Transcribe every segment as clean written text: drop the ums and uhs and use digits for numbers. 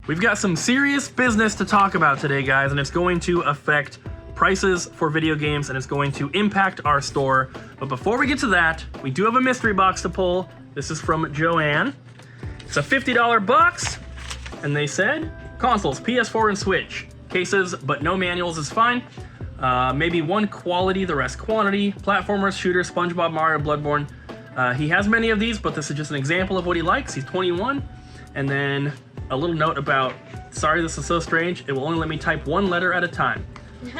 We've got some serious business to talk about today, guys, and it's going to affect prices for video games and it's going to impact our store. But before we get to that, we do have a mystery box to pull. This is from Joanne. It's a $50 box, and they said consoles, PS4 and Switch. Cases, but no manuals is fine. Maybe one quality, the rest quantity. Platformers, shooters, SpongeBob, Mario, Bloodborne. He has many of these, but this is just an example of what he likes. He's 21. And then a little note about, sorry, this is so strange. It will only let me type one letter at a time.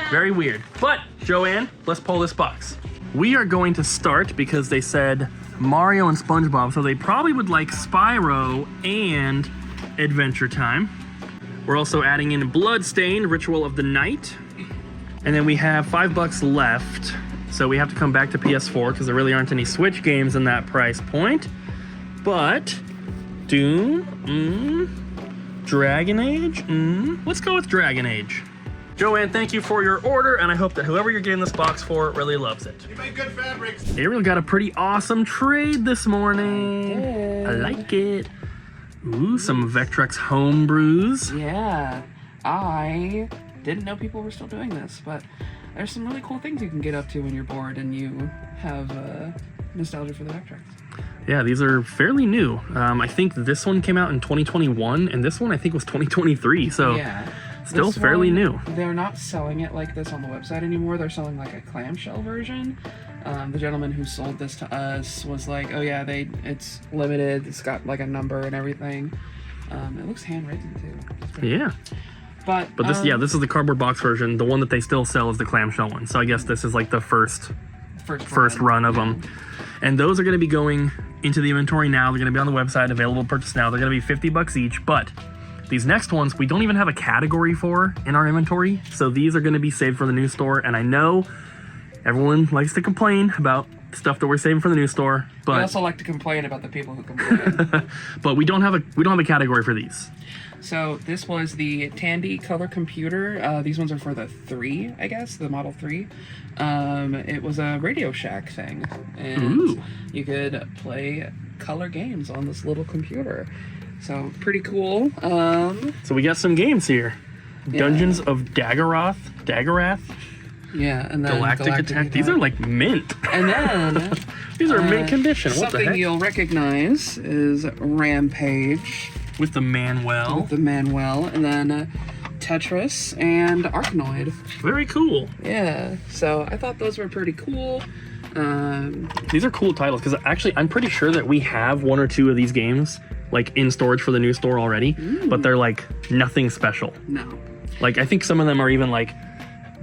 Very weird. But, Joanne, let's pull this box. We are going to start because they said Mario and SpongeBob, so they probably would like Spyro and Adventure Time. We're also adding in Bloodstained, Ritual of the Night. And then we have $5 left. So we have to come back to PS4 because there really aren't any Switch games in that price point. But Doom, Dragon Age, let's go with Dragon Age. Joanne, thank you for your order, and I hope that whoever you're getting this box for really loves it. You make good fabrics. Ariel got a pretty awesome trade this morning. I like it. Ooh, some Vectrex Homebrews. Yeah, I didn't know people were still doing this, but there's some really cool things you can get up to when you're bored and you have nostalgia for the Vectrex. Yeah, these are fairly new. I think this one came out in 2021, and this one I think was 2023, so yeah. still fairly new. They're not selling it like this on the website anymore. They're selling like a clamshell version. The gentleman who sold this to us was like, oh yeah, it's limited. It's got like a number and everything. It looks handwritten too. Yeah. But this, yeah, this is the cardboard box version. The one that they still sell is the clamshell one. So I guess this is like the first run of them. And those are going to be going into the inventory now. They're going to be on the website, available to purchase now. They're going to be $50 each. But these next ones, we don't even have a category for in our inventory. So these are going to be saved for the new store. And I know everyone likes to complain about stuff that we're saving for the new store, but we also like to complain about the people who complain. but we don't have a category for these. So this was the Tandy Color Computer. These ones are for the 3, I guess, the Model 3. It was a Radio Shack thing, and you could play color games on this little computer. So pretty cool. So we got some games here. Yeah. Dungeons of Daggerath. Yeah, and then Galactic Attack. These are like mint. And then these are mint condition. What the something heck? you'll recognize is Rampage With the Manuel. and then Tetris and Arkanoid. Very cool. Yeah, so I thought those were pretty cool. These are cool titles because actually I'm pretty sure that we have one or two of these games like in storage for the new store already, but they're like nothing special. No. Like I think some of them are even like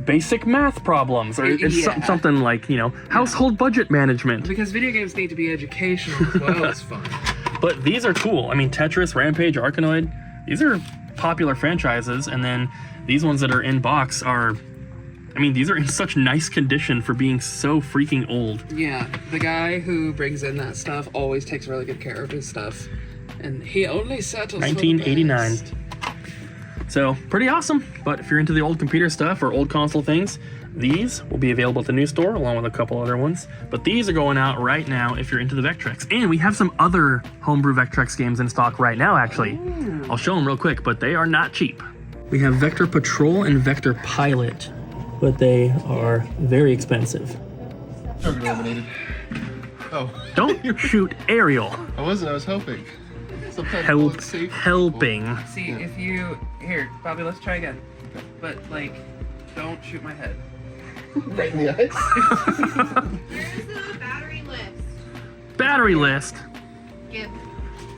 basic math problems, or it's something like, you know, household budget management. Because video games need to be educational as well as fun. But these are cool. I mean, Tetris, Rampage, Arkanoid, these are popular franchises, and then these ones that are in box are, I mean, these are in such nice condition for being so freaking old. Yeah, the guy who brings in that stuff always takes really good care of his stuff, and he only settles 1989. for the best. So, pretty awesome. But if you're into the old computer stuff or old console things, these will be available at the new store along with a couple other ones. But these are going out right now if you're into the Vectrex. And we have some other homebrew Vectrex games in stock right now, actually. I'll show them real quick, but they are not cheap. We have Vector Patrol and Vector Pilot, but they are very expensive. Target eliminated. Oh. Don't shoot Ariel. I was hoping. Sometimes Helping. See, if you... Here, Bobby, let's try again. But, like, don't shoot my head. Right in the eyes. Here's the battery list. Battery list Give.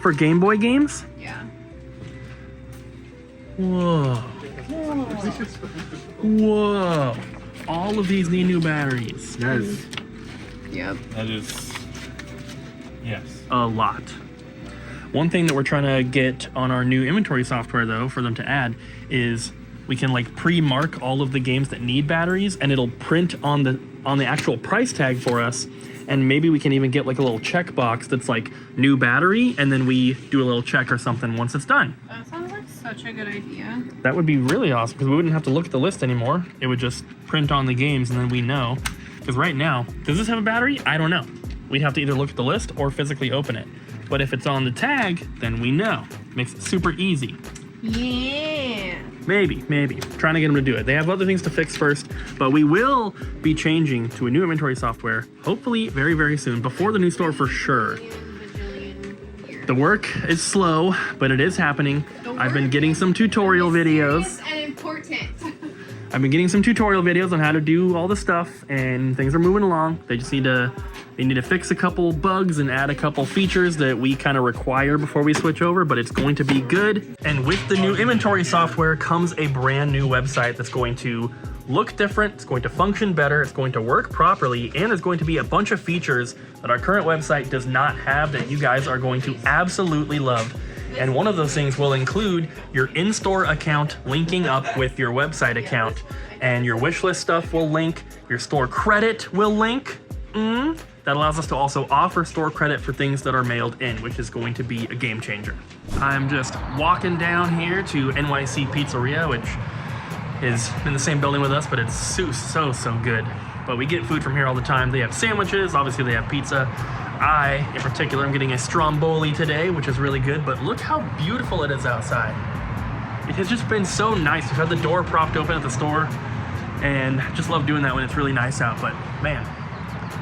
for Game Boy games? Yeah. Whoa. Whoa. All of these need new batteries. Yes. Yep. That is. Yes. A lot. One thing that we're trying to get on our new inventory software, though, for them to add, is we can like pre-mark all of the games that need batteries, and it'll print on the actual price tag for us. And maybe we can even get like a little checkbox that's like new battery, and then we do a little check or something once it's done. That sounds like such a good idea. That would be really awesome because we wouldn't have to look at the list anymore. It would just print on the games, and then we know. Because right now, does this have a battery? I don't know. We'd have to either look at the list or physically open it. But if it's on the tag, then we know. Makes it super easy. Yeah. Maybe. Trying to get them to do it. They have other things to fix first, but we will be changing to a new inventory software, hopefully very, very soon, before the new store for sure. The work is slow, but it is happening. I've been getting some tutorial videos. And important. I've been getting some tutorial videos on how to do all the stuff, and things are moving along. They just need to fix a couple bugs and add a couple features that we kind of require before we switch over, but it's going to be good. And with the new inventory software comes a brand new website that's going to look different, it's going to function better, it's going to work properly, and there's going to be a bunch of features that our current website does not have that you guys are going to absolutely love. And one of those things will include your in-store account linking up with your website account, and your wish list stuff will link, your store credit will link. That allows us to also offer store credit for things that are mailed in, which is going to be a game changer. I'm just walking down here to NYC Pizzeria, which is in the same building with us, but it's so good. But we get food from here all the time. They have sandwiches, obviously they have pizza. I, in particular, am getting a stromboli today, which is really good, but look how beautiful it is outside. It has just been so nice. We've had the door propped open at the store, and just love doing that when it's really nice out. But man,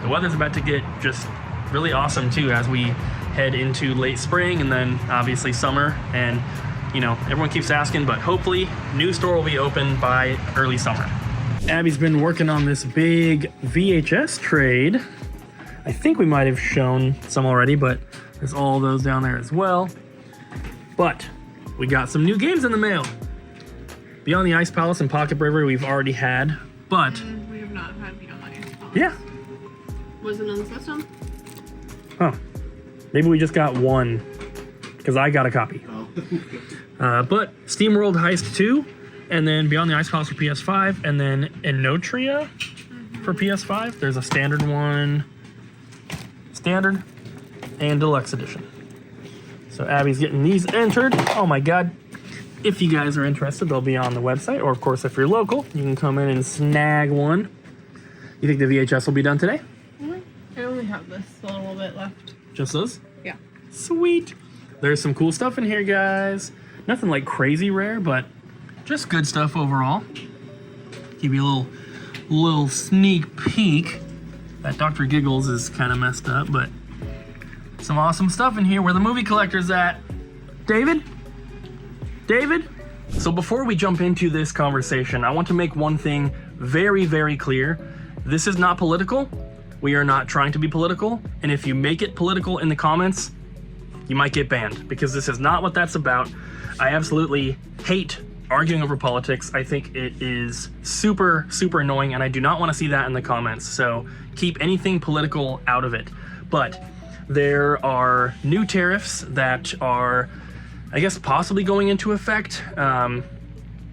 the weather's about to get just really awesome too as we head into late spring and then obviously summer. And you know, everyone keeps asking, but hopefully new store will be open by early summer. Abby's been working on this big VHS trade. I think we might have shown some already, but there's all those down there as well. But we got some new games in the mail. Beyond the Ice Palace and Pocket Bravery we've already had, but We have not had Beyond the Ice Palace. yeah. Was it on the system? Huh. Maybe we just got one, because I got a copy. But SteamWorld Heist 2, and then Beyond the Ice Palace for PS5, and then Enotria for PS5. There's a standard one, standard, and deluxe edition. So Abby's getting these entered. Oh my god. If you guys are interested, they'll be on the website, or of course if you're local, you can come in and snag one. You think the VHS will be done today? I only have this a little bit left. Just those? Yeah. Sweet. There's some cool stuff in here, guys. Nothing like crazy rare, but just good stuff overall. Give you a little sneak peek. That Dr. Giggles is kind of messed up, but some awesome stuff in here. Where the movie collector's at. David? David? So before we jump into this conversation, I want to make one thing very, very clear. This is not political. We are not trying to be political. And if you make it political in the comments, you might get banned, because this is not what that's about. I absolutely hate arguing over politics. I think it is super, super annoying, and I do not want to see that in the comments. So keep anything political out of it. But there are new tariffs that are, I guess, possibly going into effect.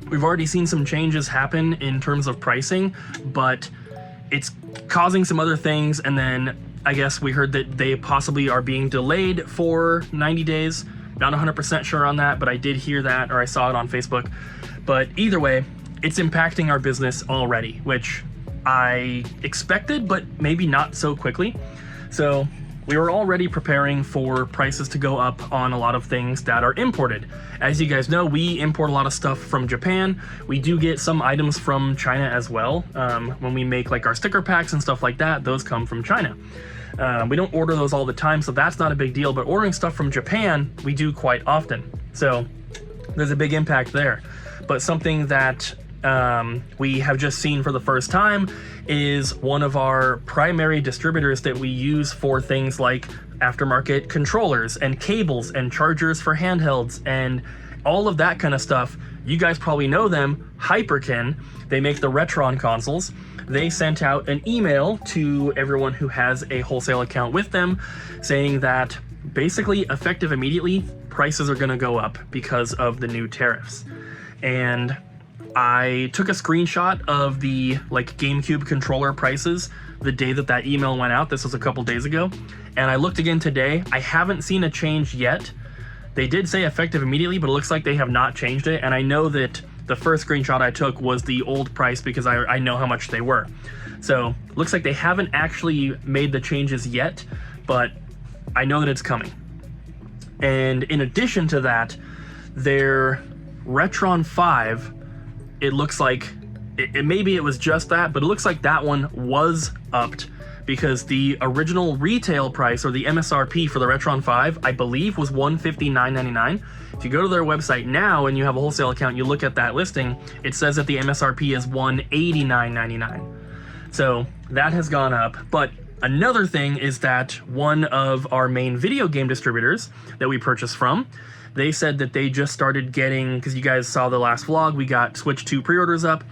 We've already seen some changes happen in terms of pricing, but it's causing some other things. And then I guess we heard that they possibly are being delayed for 90 days. Not 100% sure on that, but I did hear that, or I saw it on Facebook. But either way, it's impacting our business already, which I expected, but maybe not so quickly. So we were already preparing for prices to go up on a lot of things that are imported. As you guys know, we import a lot of stuff from Japan. We do get some items from China as well. When we make like our sticker packs and stuff like that, those come from China. We don't order those all the time, so that's not a big deal, but ordering stuff from Japan, we do quite often. So there's a big impact there. But something that we have just seen for the first time is one of our primary distributors that we use for things like aftermarket controllers and cables and chargers for handhelds and all of that kind of stuff. You guys probably know them, Hyperkin. They make the Retron consoles. They sent out an email to everyone who has a wholesale account with them saying that basically effective immediately, prices are gonna go up because of the new tariffs. And I took a screenshot of the like GameCube controller prices the day that email went out. This was a couple days ago. And I looked again today. I haven't seen a change yet. They did say effective immediately, but it looks like they have not changed it. And I know that the first screenshot I took was the old price because I know how much they were. So looks like they haven't actually made the changes yet, but I know that it's coming. And in addition to that, they're Retron 5, it looks like, maybe it was just that, but it looks like that one was upped because the original retail price, or the MSRP for the Retron 5, I believe was $159.99. If you go to their website now and you have a wholesale account, you look at that listing, it says that the MSRP is $189.99. So that has gone up. But another thing is that one of our main video game distributors that we purchased from, they said that they just started getting, because you guys saw the last vlog, we got Switch 2 pre-orders up.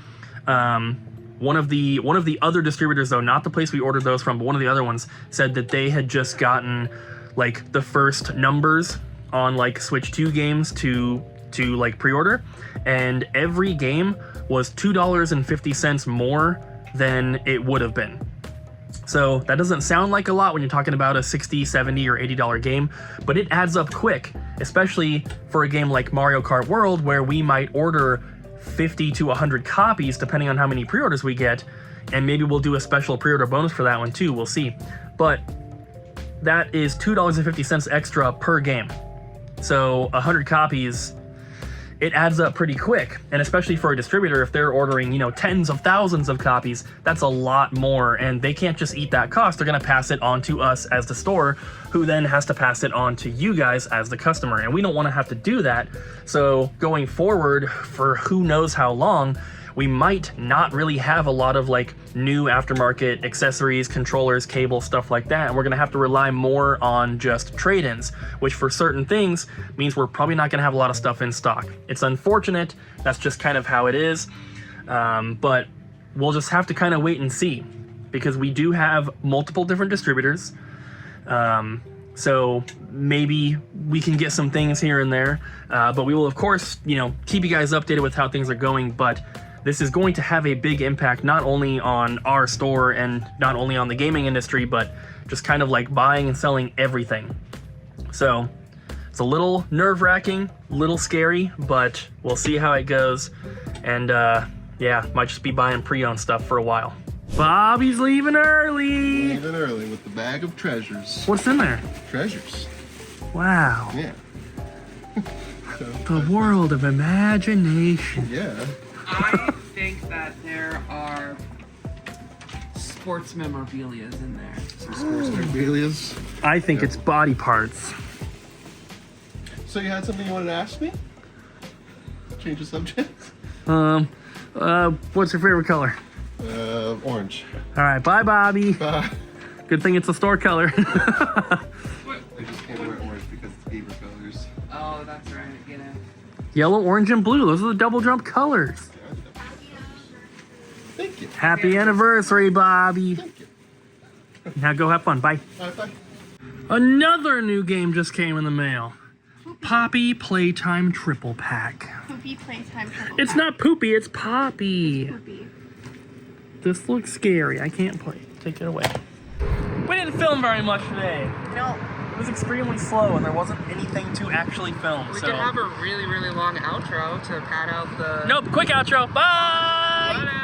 One of the other distributors, though, not the place we ordered those from, but one of the other ones, said that they had just gotten like the first numbers on like Switch 2 games to like pre-order, and every game was $2.50 more than it would have been. So that doesn't sound like a lot when you're talking about a $60, $70, or $80 game, but it adds up quick, especially for a game like Mario Kart World, where we might order 50 to 100 copies depending on how many pre-orders we get, and maybe we'll do a special pre-order bonus for that one too, we'll see. But that is $2.50 extra per game. So 100 copies, it adds up pretty quick. And especially for a distributor, if they're ordering, you know, tens of thousands of copies, that's a lot more, and they can't just eat that cost. They're gonna pass it on to us as the store, who then has to pass it on to you guys as the customer. And we don't wanna have to do that. So going forward, for who knows how long, we might not really have a lot of like new aftermarket accessories, controllers, cable, stuff like that. And we're gonna have to rely more on just trade-ins, which for certain things means we're probably not gonna have a lot of stuff in stock. It's unfortunate, that's just kind of how it is. But we'll just have to kind of wait and see, because we do have multiple different distributors. So maybe we can get some things here and there, but we will of course, you know, keep you guys updated with how things are going. But this is going to have a big impact, not only on our store and not only on the gaming industry, but just kind of like buying and selling everything. So it's a little nerve-wracking, a little scary, but we'll see how it goes. And yeah, might just be buying pre-owned stuff for a while. Bobby's leaving early. Leaving early with the bag of treasures. What's in there? Treasures. Wow. Yeah. The world of imagination. Yeah. I think that there are sports memorabilias in there. Some sports memorabilias. I think it's body parts. So you had something you wanted to ask me? Change the subject? What's your favorite color? Orange. All right, bye, Bobby. Bye. Good thing it's a store color. I just can't wear orange because it's gamer colors. Oh, that's right. Get it. Yellow, orange, and blue. Those are the double jump colors. Thank you. Happy anniversary, Bobby. Thank you. Now go have fun. Bye. Bye. Another new game just came in the mail. Poppy Playtime Triple Pack. Poopy Playtime Triple It's Pack. not Poopy, it's Poppy. Poopy. This looks scary. I can't play. Take it away. We didn't film very much today. No. It was extremely slow and there wasn't anything to actually film. We so. could have a really, really long outro to pad out the... Nope, quick outro. Bye! Bye.